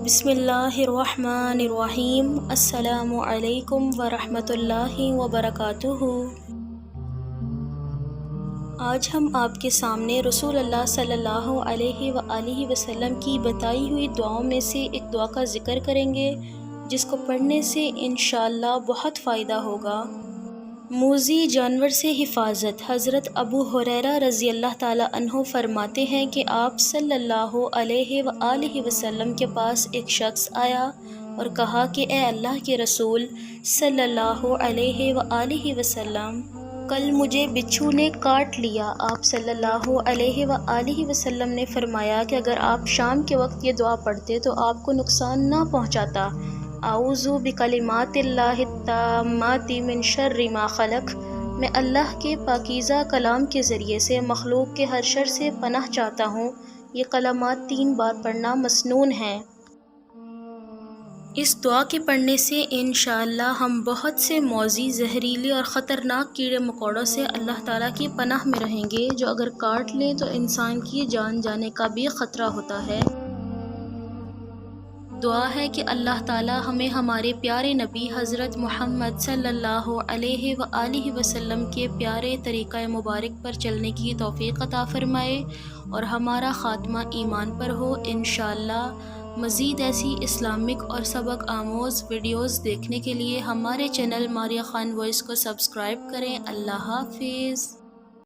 بسم اللہ الرحمن الرحیم۔ السلام علیکم ورحمۃ اللہ وبرکاتہ۔ آج ہم آپ کے سامنے رسول اللہ صلی اللہ علیہ وآلہ وسلم کی بتائی ہوئی دعاؤں میں سے ایک دعا کا ذکر کریں گے، جس کو پڑھنے سے انشاءاللہ بہت فائدہ ہوگا۔ موذی جانور سے حفاظت۔ حضرت ابو ہریرہ رضی اللہ تعالیٰ عنہ فرماتے ہیں کہ آپ صلی اللہ علیہ وآلہ وسلم کے پاس ایک شخص آیا اور کہا کہ اے اللہ کے رسول صلی اللہ علیہ وآلہ وسلم، کل مجھے بچھو نے کاٹ لیا۔ آپ صلی اللہ علیہ وآلہ وسلم نے فرمایا کہ اگر آپ شام کے وقت یہ دعا پڑھتے تو آپ کو نقصان نہ پہنچاتا۔ اعوذ بکلمات اللہ التامات من شر ما خلق، میں اللہ کے پاکیزہ کلام کے ذریعے سے مخلوق کے ہر شر سے پناہ چاہتا ہوں۔ یہ کلمات 3 بار پڑھنا مسنون ہیں۔ اس دعا کے پڑھنے سے انشاءاللہ ہم بہت سے موذی، زہریلے اور خطرناک کیڑے مکوڑوں سے اللہ تعالیٰ کی پناہ میں رہیں گے، جو اگر کاٹ لیں تو انسان کی جان جانے کا بھی خطرہ ہوتا ہے۔ دعا ہے کہ اللہ تعالیٰ ہمیں ہمارے پیارے نبی حضرت محمد صلی اللہ علیہ وآلہ وسلم کے پیارے طریقہ مبارک پر چلنے کی توفیق عطا فرمائے اور ہمارا خاتمہ ایمان پر ہو انشاءاللہ۔ مزید ایسی اسلامک اور سبق آموز ویڈیوز دیکھنے کے لیے ہمارے چینل ماریہ خان وائس کو سبسکرائب کریں۔ اللہ حافظ۔